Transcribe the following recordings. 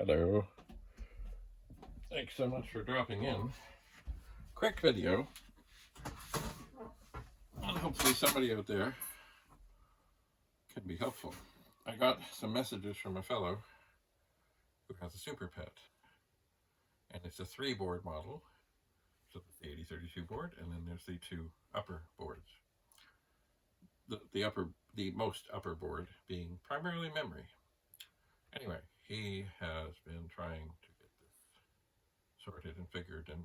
Hello. Thanks so much for dropping in. Quick video, and hopefully somebody out there can be helpful. I got some messages from a fellow who has a SuperPET, and it's a 3-board model. So there's the 8032 board, and then there's the 2 upper boards. The most upper board being primarily memory. Anyway, he has been trying to get this sorted and figured, and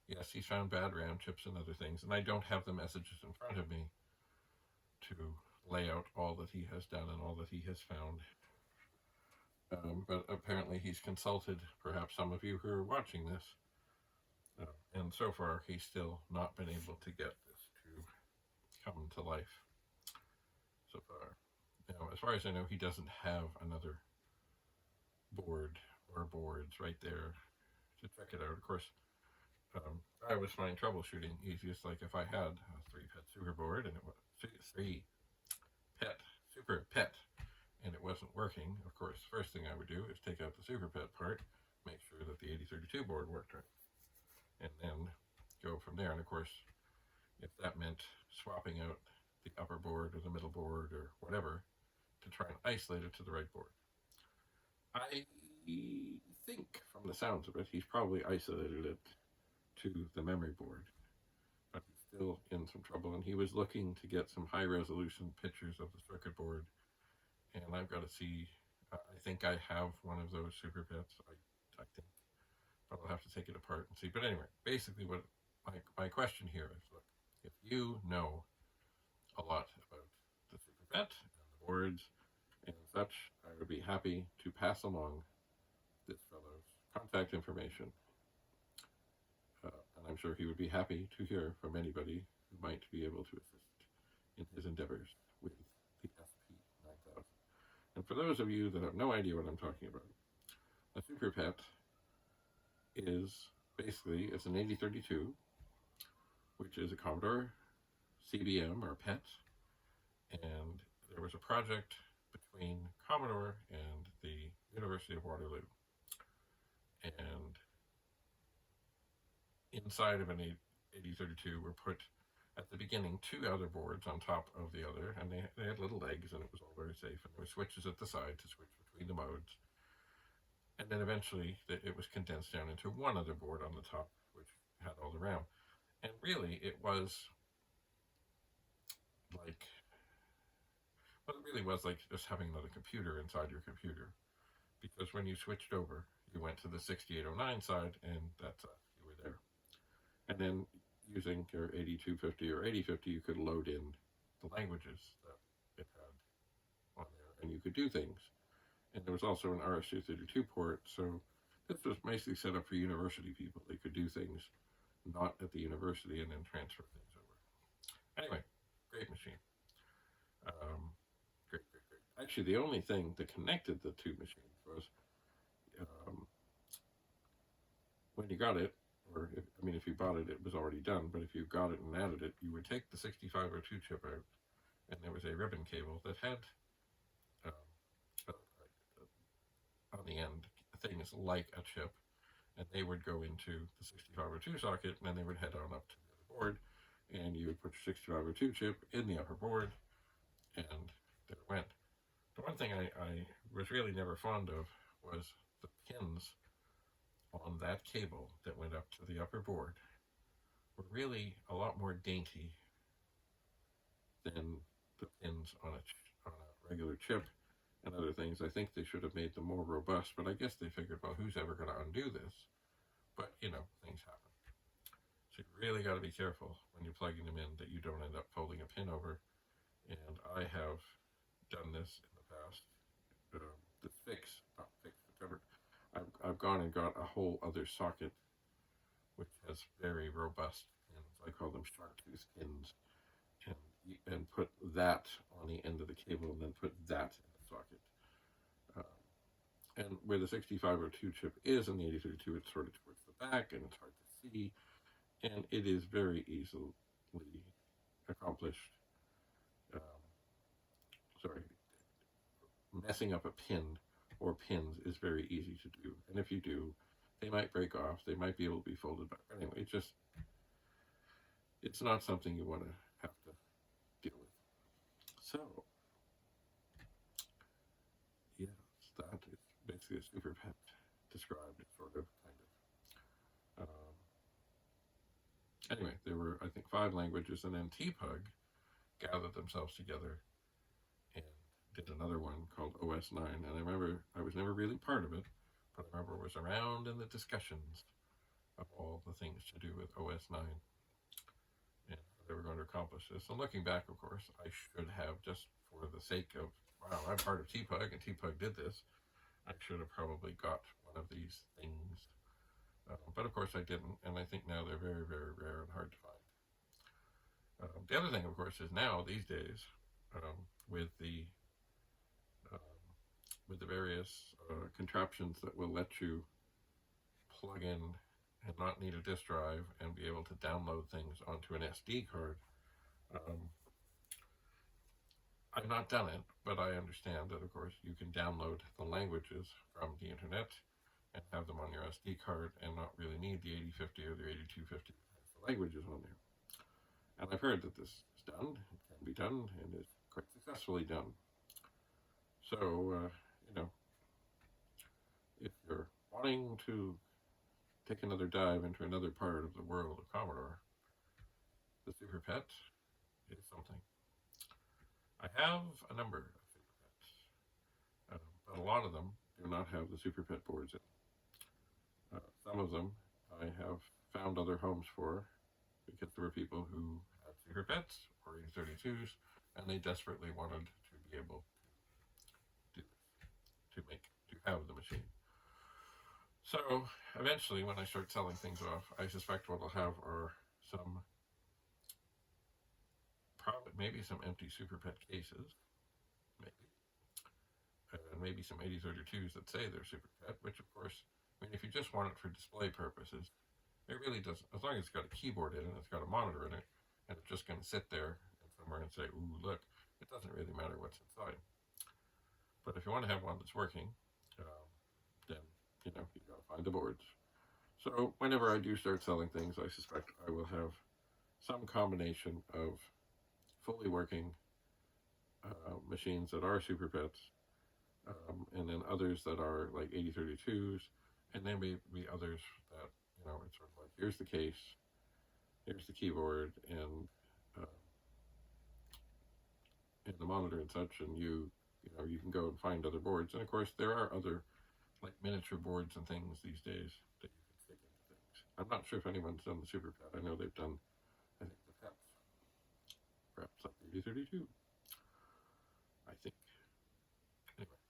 yes, he's found bad RAM chips and other things, and I don't have the messages in front of me to lay out all that he has done and all that he has found. But apparently he's consulted perhaps some of you who are watching this, and so far he's still not been able to get this to come to life so far. Now, as far as I know, he doesn't have another board or boards right there to check it out. Of course, I was finding troubleshooting easiest, like if I had a 3-PET super board and it was 3-PET SuperPET and it wasn't working. Of course, the first thing I would do is take out the SuperPET part, make sure that the 8032 board worked right, and then go from there. And of course, if that meant swapping out the upper board or the middle board or whatever to try and isolate it to the right board. I think from the sounds of it, he's probably isolated it to the memory board, but he's still in some trouble, and he was looking to get some high resolution pictures of the circuit board, and I've got to see. I think I have one of those SuperPETs, I think, but I'll have to take it apart and see. But anyway, basically what my question here is, look, if you know a lot about the SuperPET and the boards and such, I would be happy to pass along this fellow's contact information. And I'm sure he would be happy to hear from anybody who might be able to assist in his endeavors with the SP9000. And for those of you that have no idea what I'm talking about, a SuperPET is basically, it's an 8032, which is a Commodore CBM or PET, and there was a project between Commodore and the University of Waterloo, and inside of an 8032 were put, at the beginning, 2 other boards on top of the other, and they had little legs, and it was all very safe, and there were switches at the side to switch between the modes, and then eventually it was condensed down into one other board on the top, which had all the RAM. And really, it was like, well, it really was like just having another computer inside your computer, because when you switched over, you went to the 6809 side, and that's you were there. And then using your 8250 or 8050, you could load in the languages that it had on there, and you could do things. And there was also an RS-232 port, so this was basically set up for university people. They could do things not at the university and then transfer things over. Anyway, great machine. Great. Actually, the only thing that connected the 2 machines was when you got it, or if you bought it, it was already done, but if you got it and added it, you would take the 6502 chip out, and there was a ribbon cable that had on the end things like a chip, and they would go into the 6502 socket, and then they would head on up to the other board, and you would put your 6502 chip in the upper board, and there it went. The one thing I was really never fond of was the pins on that cable that went up to the upper board were really a lot more dainty than the pins on a regular chip and other things. I think they should have made them more robust, but I guess they figured, well, who's ever going to undo this? But, things happen. So you really got to be careful when you're plugging them in that you don't end up folding a pin over. And I have done this in the past. I've gone and got a whole other socket which has very robust pins. I call them shark tooth pins, and put that on the end of the cable, and then put that in the socket. And where the 6502 chip is in the 8032, it's sort of towards the back, and it's hard to see, and it is very easily accomplished. Messing up a pin or pins is very easy to do. And if you do, they might break off. They might be able to be folded back. But anyway, it's not something you want to have to deal with. So, yes, that is basically a SuperPET described, sort of, kind of. Anyway, there were, I think, 5 languages, and then TPUG gathered themselves together and did another one called OS9. And I remember I was never really part of it, but I remember I was around in the discussions of all the things to do with OS9 and how they were going to accomplish this. And looking back, of course, I should have, just for the sake of, wow, I'm part of TPUG and TPUG did this, I should have probably got one of these things. But of course I didn't, and I think now they're very, very rare and hard to find. The other thing, of course, is now, these days, with the various contraptions that will let you plug in and not need a disk drive and be able to download things onto an SD card. I've not done it, but I understand that, of course, you can download the languages from the internet and have them on your SD card and not really need the 8050 or the 8250 languages on there. And I've heard that this is done, it can be done, and is quite successfully done. So, if you're wanting to take another dive into another part of the world of Commodore, the SuperPET is something. I have a number of SuperPETs, but a lot of them do not have the SuperPET boards in. Some of them I have found other homes for, because there were people who had SuperPETs or 8032s, and they desperately wanted to be able to do this, to have the machine. So eventually, when I start selling things off, I suspect what I'll have are maybe some empty SuperPET cases, and maybe some 8032s that say they're SuperPET, which of course, I mean, if you just want it for display purposes, it really doesn't, as long as it's got a keyboard in it, it's got a monitor in it, and it's just going to sit there somewhere and say, ooh, look, it doesn't really matter what's inside. But if you want to have one that's working, then, you've got to find the boards. So whenever I do start selling things, I suspect I will have some combination of fully working machines that are SuperPETs, and then others that are like 8032s, and then maybe others that, it's sort of like, here's the case, here's the keyboard, and the monitor and such, and you can go and find other boards. And of course, there are other, like, miniature boards and things these days that you can stick into things. I'm not sure if anyone's done the SuperPET. I know they've done, I think, the PETs. Perhaps like 8032. I think. Anyway.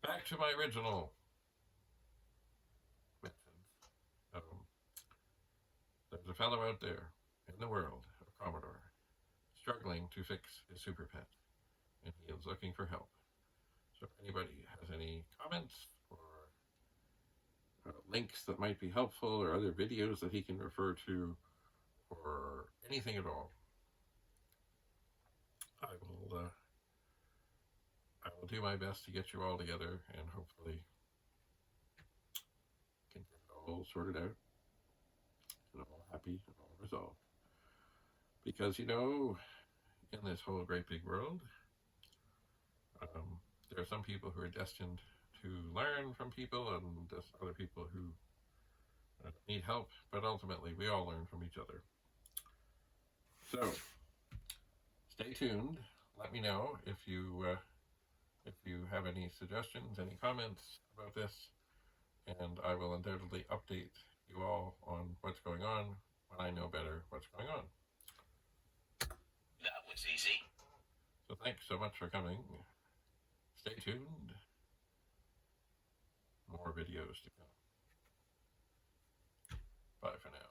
Back to my original mentions. There's a fellow out there in the world of Commodore struggling to fix his SuperPET, and he is looking for help. So if anybody has any comments or links that might be helpful, or other videos that he can refer to, or anything at all, I will do my best to get you all together and hopefully can get it all sorted out and all happy and all resolved. Because, in this whole great big world, there are some people who are destined to learn from people, and there's other people who need help, but ultimately we all learn from each other. So, stay tuned. Let me know if you have any suggestions, any comments about this, and I will undoubtedly update you all on what's going on when I know better what's going on. That was easy. So thanks so much for coming. Stay tuned. More videos to come. Bye for now.